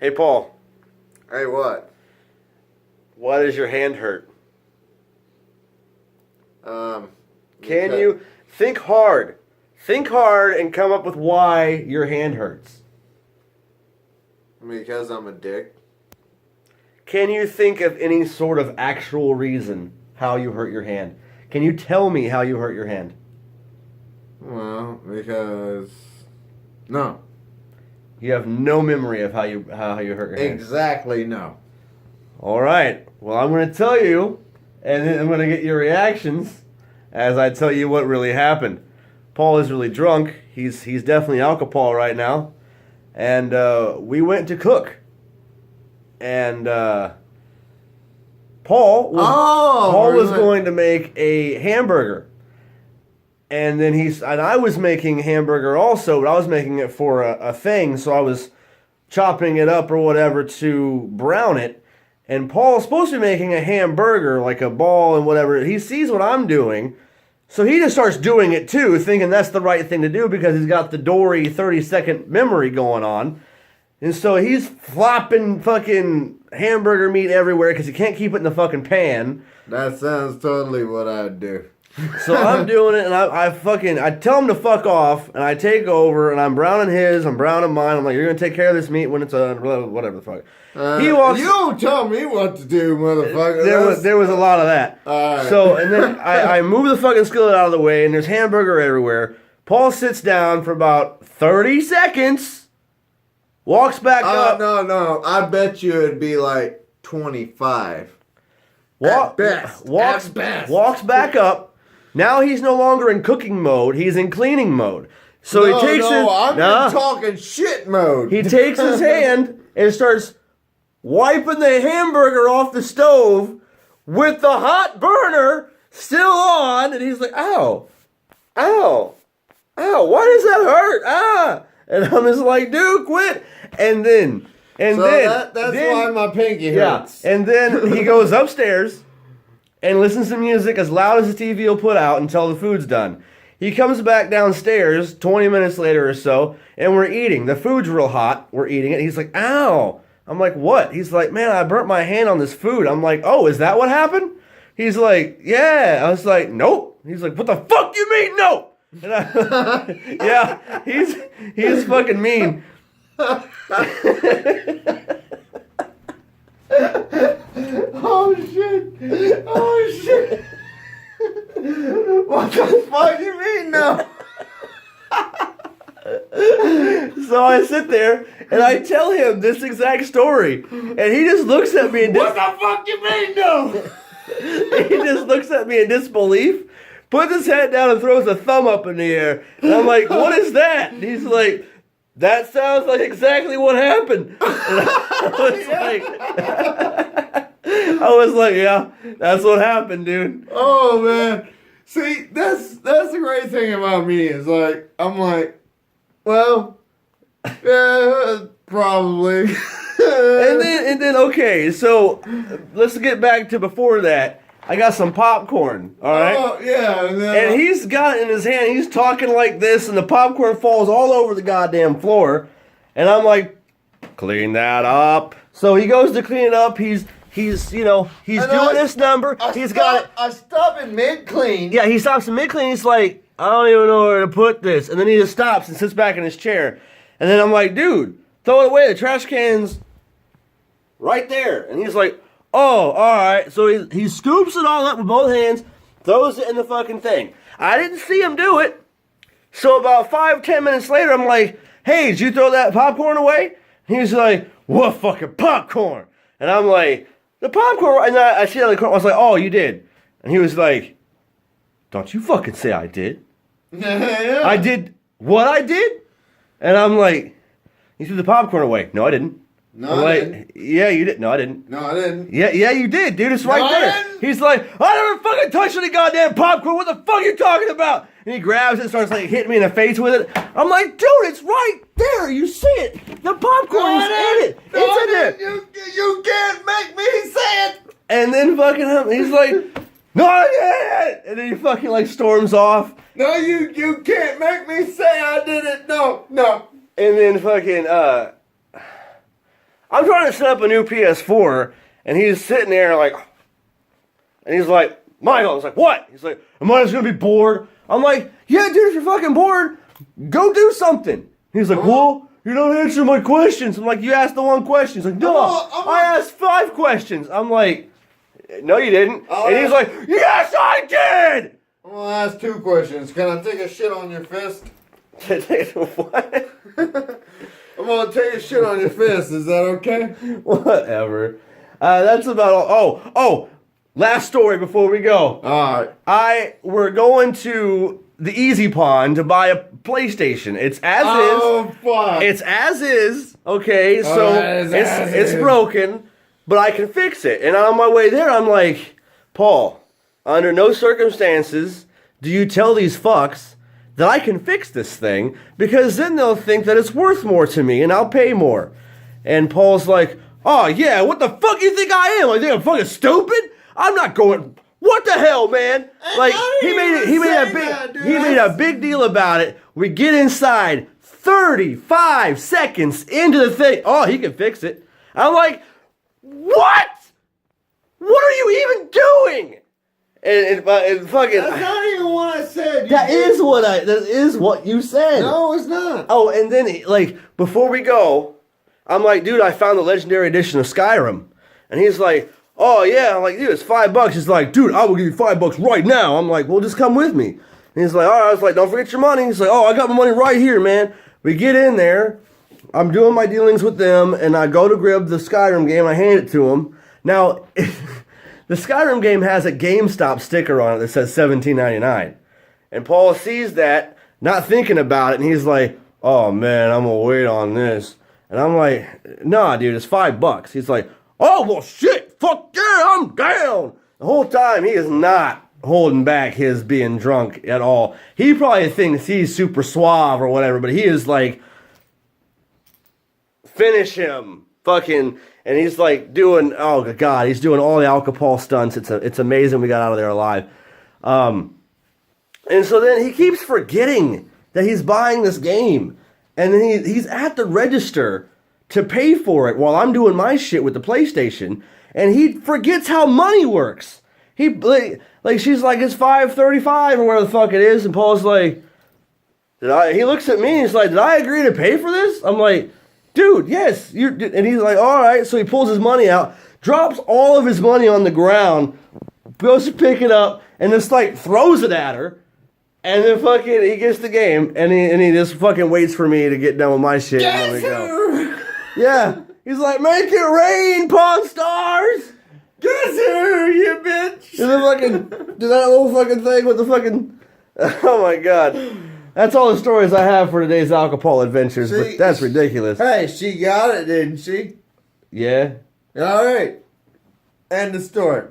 Hey, Paul. Hey, what? Why does your hand hurt? Can because- you think hard? Think hard and come up with why your hand hurts. Because I'm a dick. Can you think of any sort of actual reason how you hurt your hand? Can you tell me how you hurt your hand? Well, because no. You have no memory of how you hurt your hand. Exactly no. All right. Well, I'm going to tell you, and then I'm going to get your reactions as I tell you what really happened. Paul is really drunk. He's definitely ALCOPAUL right now, and we went to cook, and Paul was going to make a hamburger, and then I was making hamburger also, but I was making it for a thing, so I was chopping it up or whatever to brown it. And Paul's supposed to be making a hamburger, like a ball and whatever. He sees what I'm doing, so he just starts doing it too, thinking that's the right thing to do because he's got the Dory 30-second memory going on. And so he's flopping fucking hamburger meat everywhere because he can't keep it in the fucking pan. That sounds totally what I'd do. So I'm doing it, and I tell him to fuck off, and I take over, and I'm browning his, I'm browning mine. I'm like, you're gonna take care of this meat when it's whatever the fuck. He walks. You don't tell me what to do, motherfucker. There was a lot of that. All right. So and then I move the fucking skillet out of the way, and there's hamburger everywhere. Paul sits down for about 30 seconds, walks back up. No. I bet you it'd be like 25. Walks back up. Now he's no longer in cooking mode. He's in cleaning mode. So he takes I'm in talking shit mode. He takes his hand and starts wiping the hamburger off the stove with the hot burner still on. And he's like, ow, why does that hurt? Ah. And I'm just like, dude, quit. That's why my pinky hurts. Yeah. And then he goes upstairs and listens to music as loud as the TV will put out until the food's done. He comes back downstairs 20 minutes later or so, and we're eating. The food's real hot. We're eating it. He's like, ow. I'm like, what? He's like, man, I burnt my hand on this food. I'm like, oh, is that what happened? He's like, yeah. I was like, nope. He's like, what the fuck you mean, no? And yeah, he's fucking mean. Oh shit! What the fuck you mean no? So I sit there and I tell him this exact story, and he just looks at me and what the fuck you mean no? He just looks at me in disbelief, puts his head down and throws a thumb up in the air, and I'm like, what is that? And he's like, that sounds like exactly what happened. And I was like, yeah, that's what happened, dude. Oh man, see, that's the great thing about me is like I'm like, well, yeah, probably. and then okay, so let's get back to before that. I got some popcorn, all right? Oh, yeah. And he's got it in his hand. He's talking like this, and the popcorn falls all over the goddamn floor. And I'm like, clean that up. So he goes to clean it up. He's doing this number. He's got it. I stop in mid-clean. Yeah, he stops in mid-clean. He's like, I don't even know where to put this. And then he just stops and sits back in his chair. And then I'm like, dude, throw it away. The trash can's right there. And he's like, oh, all right. So he scoops it all up with both hands, throws it in the fucking thing. I didn't see him do it. So about 5-10 minutes later, I'm like, hey, did you throw that popcorn away? And he's like, what fucking popcorn? And I'm like, the popcorn. And I see it on the corner. I was like, oh, you did. And he was like, don't you fucking say I did. Yeah. I did what I did? And I'm like, you threw the popcorn away. No, I didn't. No, I didn't. Yeah, you did. No, I didn't. No, I didn't. Yeah, you did, dude. It's right there. I didn't. He's like, I never fucking touched any goddamn popcorn. What the fuck are you talking about? And he grabs it and starts like hitting me in the face with it. I'm like, dude, it's right there. You see it. The popcorn is in it. It's in there. You can't make me say it. And then fucking he's like, no, I didn't. And then he fucking like storms off. No, you can't make me say I did it. No. And then fucking, I'm trying to set up a new PS4, and he's sitting there like, and he's like, Michael, I was like, what? He's like, am I just gonna be bored? I'm like, yeah, dude, if you're fucking bored, go do something. He's like, well, you're not answering my questions. I'm like, you asked the one question. He's like, no, I asked 5 questions. I'm like, no, you didn't. And he's like, yes, I did. I'm gonna ask 2 questions. Can I take a shit on your fist? What? I'm gonna take a shit on your fist. Is that okay? Whatever. That's about all. Oh, last story before we go. All right. We're going to the Easy Pond to buy a PlayStation. It's as is. Oh, fuck. It's as is. Okay, so it's broken, but I can fix it. And on my way there, I'm like, Paul, under no circumstances do you tell these fucks that I can fix this thing, because then they'll think that it's worth more to me and I'll pay more. And Paul's like, oh yeah, what the fuck you think I am? I think I'm fucking stupid? I'm not going. What the hell, man? Like he made a big deal about it. We get inside 35 seconds into the thing. Oh, he can fix it. I'm like, what? What are you even doing? And fucking. That's not even what I said. That is what you said. No, it's not. Oh, and then before we go, I'm like, dude, I found the legendary edition of Skyrim, and he's like, oh yeah. I'm like, dude, it's $5. He's like, dude, I will give you $5 right now. I'm like, well, just come with me. And he's like, all right. I was like, don't forget your money. He's like, oh, I got my money right here, man. We get in there. I'm doing my dealings with them, and I go to grab the Skyrim game. I hand it to him. Now, the Skyrim game has a GameStop sticker on it that says $17.99. And Paul sees that, not thinking about it, and he's like, oh man, I'm gonna wait on this. And I'm like, nah, dude, it's $5. He's like, oh, well, shit, fuck yeah, I'm down. The whole time, he is not holding back his being drunk at all. He probably thinks he's super suave or whatever, but he is like, finish him, fucking, and he's like doing, oh God, he's doing all the ALCOPAUL stunts. It's amazing we got out of there alive. And so then he keeps forgetting that he's buying this game. And then he's at the register to pay for it while I'm doing my shit with the PlayStation. And he forgets how money works. She's like, it's $5.35 or whatever the fuck it is. And Paul's like, he looks at me and he's like, did I agree to pay for this? I'm like, dude, yes. And he's like, all right. So he pulls his money out, drops all of his money on the ground, goes to pick it up, and just like throws it at her. And then fucking he gets the game, and he just fucking waits for me to get done with my shit. And let me go. Yeah. He's like, make it rain, Pawn Stars! Guess who, you bitch! Do that little fucking thing with the fucking... Oh my God. That's all the stories I have for today's ALCOPAUL adventures, but that's ridiculous. Hey, she got it, didn't she? Yeah. All right. End the story.